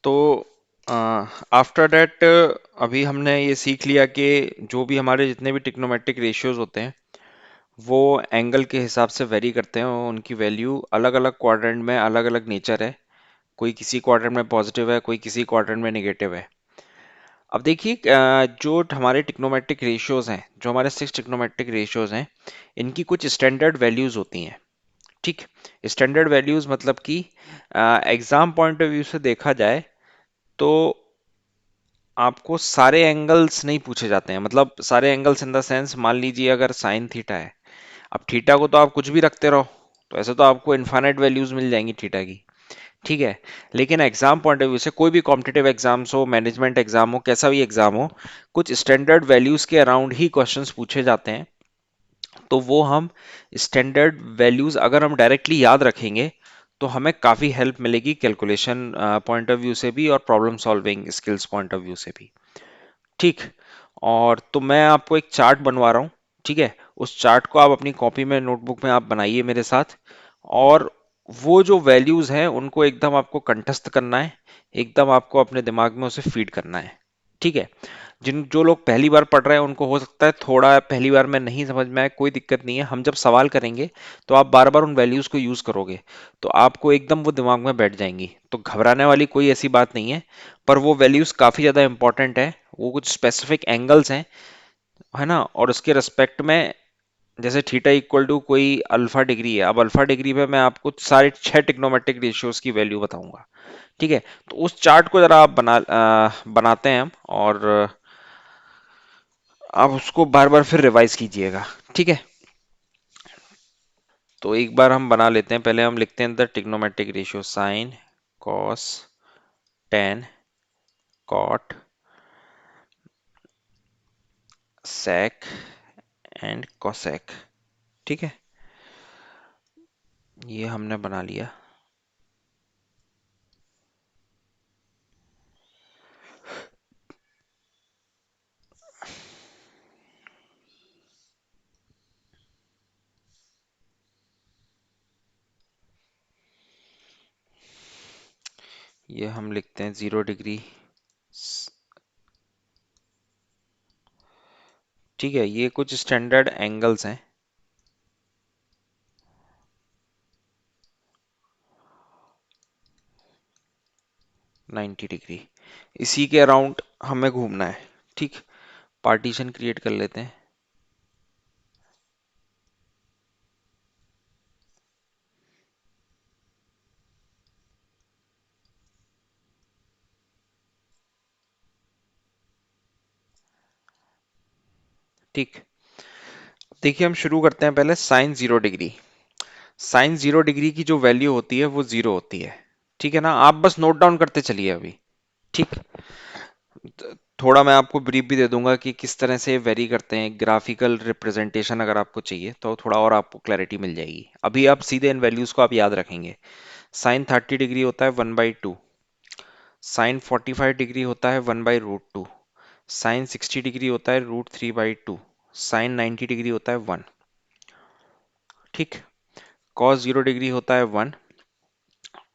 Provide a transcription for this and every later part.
तो after that अभी हमने ये सीख लिया कि जो भी हमारे जितने भी ट्रिग्नोमेट्रिक रेशियोज होते हैं वो एंगल के हिसाब से वेरी करते हैं और उनकी वैल्यू अलग अलग क्वाड्रेंट में अलग अलग नेचर है। कोई किसी क्वाड्रेंट में पॉजिटिव है, कोई किसी क्वाड्रेंट में नेगेटिव है। अब देखिए जो हमारे ट्रिग्नोमेट्रिक रेशियोज हैं, जो हमारे 6 ट्रिग्नोमेट्रिक रेशियोज हैं, इनकी कुछ स्टैंडर्ड वैल्यूज होती हैं। ठीक। स्टैंडर्ड वैल्यूज मतलब कि एग्जाम पॉइंट ऑफ व्यू से देखा जाए तो आपको सारे एंगल्स नहीं पूछे जाते हैं। मतलब सारे एंगल्स इन द सेंस, मान लीजिए अगर साइन थीटा है, अब थीटा को तो आप कुछ भी रखते रहो, तो ऐसे तो आपको इनफाइनाइट वैल्यूज मिल जाएंगी थीटा की। ठीक है। लेकिन एग्जाम पॉइंट ऑफ व्यू से कोई भी कॉम्पिटिटिव एग्जाम्स हो, मैनेजमेंट एग्जाम हो, कैसा भी एग्जाम हो, कुछ स्टैंडर्ड वैल्यूज के अराउंड ही क्वेश्चंस पूछे जाते हैं। तो वो हम स्टैंडर्ड वैल्यूज अगर हम डायरेक्टली याद रखेंगे तो हमें काफी हेल्प मिलेगी कैलकुलेशन पॉइंट ऑफ व्यू से भी और problem solving skills point of view से भी। ठीक। और तो मैं आपको एक चार्ट बनवा रहा हूँ। ठीक है। उस चार्ट को आप अपनी कॉपी में, नोटबुक में आप बनाइए मेरे साथ। और वो जो वैल्यूज हैं उनको एकदम आपको कंठस्थ करना है, एकदम आपको अपने दिमाग में उसे फीड करना है। ठीक है। जिन जो लोग पहली बार पढ़ रहे हैं उनको हो सकता है थोड़ा पहली बार में नहीं समझ में आए, कोई दिक्कत नहीं है। हम जब सवाल करेंगे तो आप बार बार उन वैल्यूज को यूज करोगे तो आपको एकदम वो दिमाग में बैठ जाएंगी, तो घबराने वाली कोई ऐसी बात नहीं है। पर वो वैल्यूज काफी ज्यादा इंपॉर्टेंट है। वो कुछ स्पेसिफिक एंगल्स हैं, है ना, और उसके रिस्पेक्ट में, जैसे थीटा इक्वल टू कोई अल्फा डिग्री है। अब अल्फा डिग्री पे मैं आपको सारे 6 ट्रिग्नोमेट्रिक रेशियोज की वैल्यू बताऊंगा। ठीक है। तो उस चार्ट को जरा आप बनाते हैं हम, और आप उसको बार बार फिर रिवाइज कीजिएगा। ठीक है। तो एक बार हम बना लेते हैं। पहले हम लिखते हैं the trigonometric ratio sine, cos, tan, cot, sec and cosec. ठीक है। ये हमने बना लिया। ये हम लिखते हैं 0 डिग्री। ठीक है। ये कुछ स्टैंडर्ड एंगल्स हैं। 90 डिग्री। इसी के अराउंड हमें घूमना है। ठीक। पार्टीशन क्रिएट कर लेते हैं। ठीक। देखिए हम शुरू करते हैं पहले साइन 0 डिग्री। साइन 0 डिग्री की जो वैल्यू होती है वो 0 होती है। ठीक है ना, आप बस नोट डाउन करते चलिए अभी। ठीक। थोड़ा मैं आपको ब्रीफ भी दे दूंगा कि किस तरह से वेरी करते हैं। ग्राफिकल रिप्रेजेंटेशन अगर आपको चाहिए तो थोड़ा और आपको क्लैरिटी मिल जाएगी। अभी आप सीधे इन वैल्यूज को आप याद रखेंगे। साइन 30 डिग्री होता है 1/2। साइन 45 डिग्री होता है 1/√2। साइन 60 डिग्री होता है √3/2। साइन 90 डिग्री होता है 1। ठीक। कॉस 0 डिग्री होता है 1।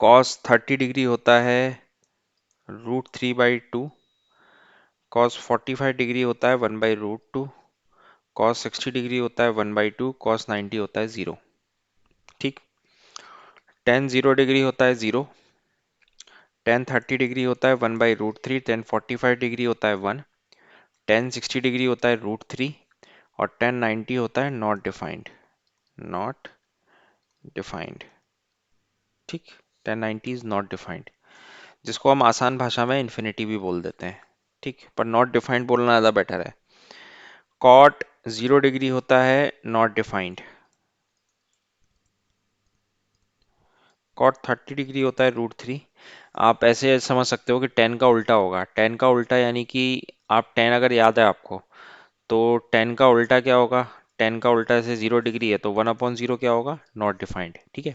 कॉस 30 डिग्री होता है √3/2। कॉस 45 डिग्री होता है 1/√2। कॉस 60 डिग्री होता है 1/2। कॉस 90 होता है 0। ठीक। टेन 0 डिग्री होता है 0। टेन 30 डिग्री होता है 1/√3। टेन 45 डिग्री होता है 1। टेन 60 डिग्री होता है √3। और टेन 90 होता है नॉट डिफाइंड। Not defined. ठीक। टेन 90 इज नॉट डिफाइंड, जिसको हम आसान भाषा में इन्फिनिटी भी बोल देते हैं। ठीक। पर नॉट डिफाइंड बोलना ज़्यादा बेटर है। कॉट 0 डिग्री होता है नॉट डिफाइंड। कॉट 30 डिग्री होता है √3। आप ऐसे समझ सकते हो कि टेन का उल्टा होगा। टेन का उल्टा यानी कि आप टेन अगर याद है आपको, तो टेन का उल्टा क्या होगा? टेन का उल्टा जैसे 0 डिग्री है तो 1/0 क्या होगा? Not defined. ठीक है।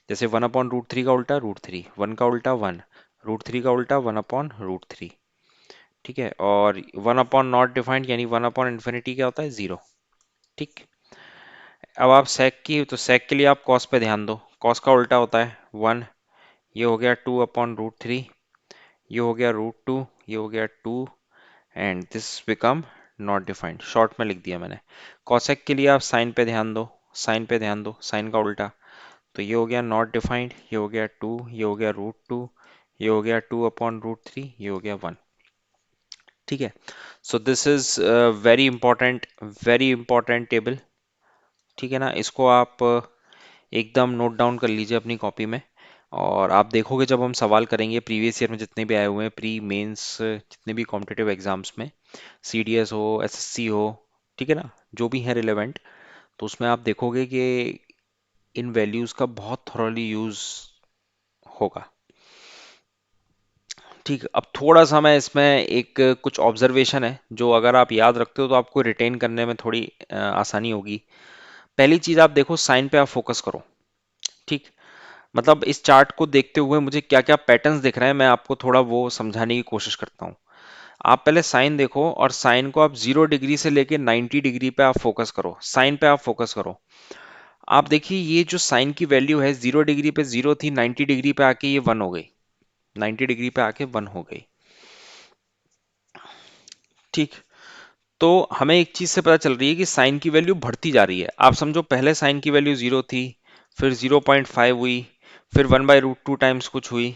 जैसे 1/√3 का उल्टा √3, 1 का उल्टा 1, √3 का उल्टा 1/√3। ठीक है। और 1/ नॉट डिफाइंड यानी 1/इंफिनिटी क्या होता है? 0। ठीक। अब आप सेक की, तो सेक के लिए आप कॉस पे ध्यान दो। कॉस का उल्टा होता है 1। ये हो गया 2/√3। ये हो गया √2, ये हो गया 2, and this become not defined, short में लिख दिया मैंने। कॉसेक के लिए आप साइन पे ध्यान दो, साइन पे ध्यान दो, साइन का उल्टा। तो ये हो गया नॉट डिफाइंड, ये हो गया 2, ये हो गया √2, ये हो गया 2/√3, ये हो गया 1। ठीक है, so this is very important table. ठीक है ना, इसको आप एकदम नोट डाउन कर लीजिए अपनी कॉपी में। और आप देखोगे जब हम सवाल करेंगे प्रीवियस ईयर में जितने भी आए हुए हैं, प्री मेंस जितने भी कॉम्पिटिटिव एग्जाम्स में, सीडीएस हो, एसएससी हो, ठीक है ना, जो भी है रिलेवेंट, तो उसमें आप देखोगे कि इन वैल्यूज का बहुत थॉरली यूज होगा। ठीक, अब थोड़ा सा मैं इसमें एक कुछ ऑब्जर्वेशन है जो अगर आप याद रखते हो तो आपको रिटेन करने में थोड़ी आसानी होगी। पहली चीज आप देखो, साइन पे आप फोकस करो। ठीक, मतलब इस चार्ट को देखते हुए मुझे क्या क्या पैटर्न्स दिख रहे हैं, मैं आपको थोड़ा वो समझाने की कोशिश करता हूँ। आप पहले साइन देखो, और साइन को आप 0 डिग्री से लेके 90 डिग्री पे आप फोकस करो, साइन पे आप फोकस करो। आप देखिए ये जो साइन की वैल्यू है, 0 डिग्री पे 0 थी, 90 डिग्री पे आके ये 1 हो गई, 90 डिग्री पे आके 1 हो गई। ठीक, तो हमें एक चीज से पता चल रही है कि साइन की वैल्यू बढ़ती जा रही है। आप समझो पहले साइन की वैल्यू 0 थी, फिर 0.5 हुई, फिर 1/√2 टाइम्स कुछ हुई,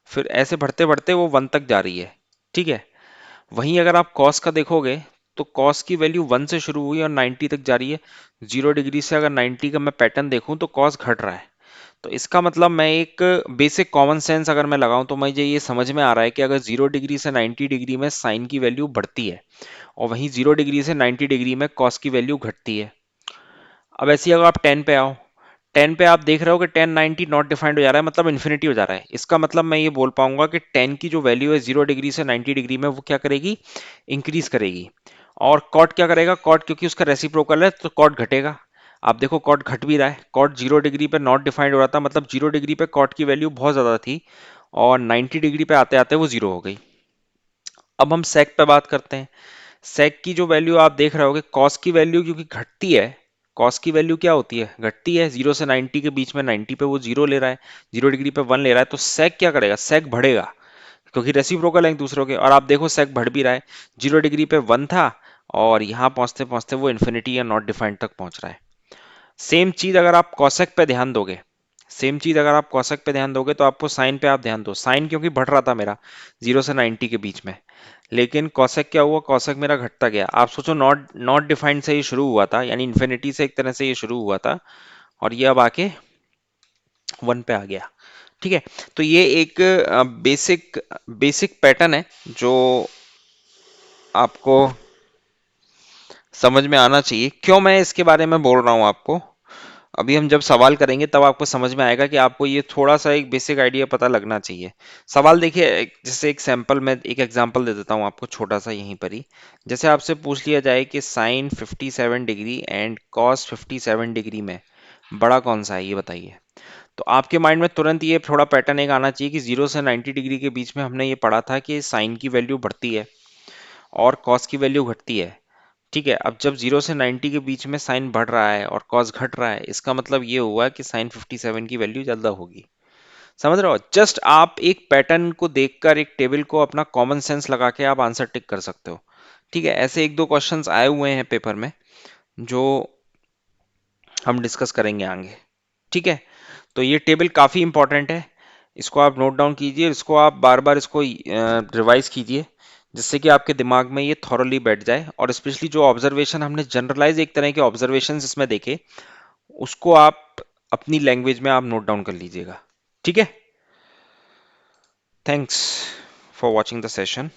फिर ऐसे बढ़ते बढ़ते वो 1 तक जा रही है। ठीक है, वहीं अगर आप कॉस का देखोगे तो कॉस की वैल्यू 1 से शुरू हुई और 90 तक जा रही है। 0 डिग्री से अगर 90 का मैं पैटर्न देखूं तो कॉस घट रहा है। तो इसका मतलब मैं एक बेसिक कॉमन सेंस अगर मैं लगाऊं तो मुझे ये समझ में आ रहा है कि अगर 0 डिग्री से 90 डिग्री में साइन की वैल्यू बढ़ती है और वहीं 0 डिग्री से 90 डिग्री में कॉस की वैल्यू घटती है। अब ऐसे ही अगर आप 10 पे आओ, 10 पे आप देख रहे हो कि 1090 नॉट डिफाइंड हो जा रहा है, मतलब इन्फिनिटी हो जा रहा है। इसका मतलब मैं ये बोल पाऊंगा कि 10 की जो वैल्यू है 0 डिग्री से 90 डिग्री में, वो क्या करेगी, इंक्रीज करेगी। और कॉट क्या करेगा, कॉट क्योंकि उसका रेसिप्रोकल है तो कॉट घटेगा। आप देखो कॉट घट भी रहा है, कॉट 0 डिग्री पे नॉट डिफाइंड हो रहा था, मतलब 0 डिग्री पे कॉट की वैल्यू बहुत ज्यादा थी और 90 डिग्री पे आते आते वो जीरो हो गई। अब हम सेक पे बात करते हैं। सेक की जो वैल्यू आप देख रहे होगे, कॉस की वैल्यू क्योंकि घटती है, कॉस की वैल्यू क्या होती है, घटती है। 0 से 90 के बीच में 90 पे वो जीरो ले रहा है, 0 डिग्री पे 1 ले रहा है, तो सेक क्या करेगा, सेक बढ़ेगा क्योंकि रेसिप्रोकल है एक दूसरे के। और आप देखो सेक बढ़ भी रहा है, 0 डिग्री पे 1 था और यहां पहुंचते पहुंचते वो इन्फिनिटी या नॉट डिफाइंड तक पहुंच रहा है। सेम चीज अगर आप कॉसेक पे ध्यान दोगे, सेम चीज अगर आप कॉसेक पे ध्यान दोगे तो आपको साइन पे आप ध्यान दो। साइन क्योंकि बढ़ रहा था मेरा 0 से 90 के बीच में, लेकिन कॉसेक क्या हुआ, कॉसेक मेरा घटता गया। आप सोचो नॉट नॉट डिफाइंड से ये शुरू हुआ था, यानी इन्फिनिटी से एक तरह से ये शुरू हुआ था और ये अब आके 1 पे आ गया। ठीक है, तो ये एक बेसिक बेसिक पैटर्न है जो आपको समझ में आना चाहिए। क्यों मैं इसके बारे में बोल रहा हूं आपको, अभी हम जब सवाल करेंगे तब आपको समझ में आएगा कि आपको ये थोड़ा सा एक बेसिक आइडिया पता लगना चाहिए। सवाल देखिए, जैसे एक सैंपल में एक एग्जांपल दे देता हूँ आपको छोटा सा यहीं पर ही। जैसे आपसे पूछ लिया जाए कि sine 57 degree and cos 57 degree में बड़ा कौन सा है, ये बताइए। तो आपके माइंड में तुरंत ये थोड़ा पैटर्न एक आना चाहिए कि 0 से 90 डिग्री के बीच में हमने ये पढ़ा था कि साइन की वैल्यू बढ़ती है और कॉस की वैल्यू घटती है। ठीक है, अब जब 0 से 90 के बीच में साइन बढ़ रहा है और कॉस घट रहा है, इसका मतलब ये हुआ कि साइन 57 की वैल्यू ज्यादा होगी। समझ रहे हो, जस्ट आप एक पैटर्न को देखकर एक टेबल को अपना कॉमन सेंस लगा के आप आंसर टिक कर सकते हो। ठीक है, ऐसे एक दो क्वेश्चंस आए हुए हैं पेपर में जो हम डिस्कस करेंगे आगे। ठीक है, तो ये टेबल काफी इंपॉर्टेंट है, इसको आप नोट डाउन कीजिए, इसको आप बार बार इसको रिवाइज कीजिए जिससे कि आपके दिमाग में ये थॉरली बैठ जाए। और स्पेशली जो ऑब्जर्वेशन हमने जनरलाइज एक तरह के ऑब्जर्वेशन इसमें देखे, उसको आप अपनी लैंग्वेज में आप नोट डाउन कर लीजिएगा। ठीक है, thanks for watching the session.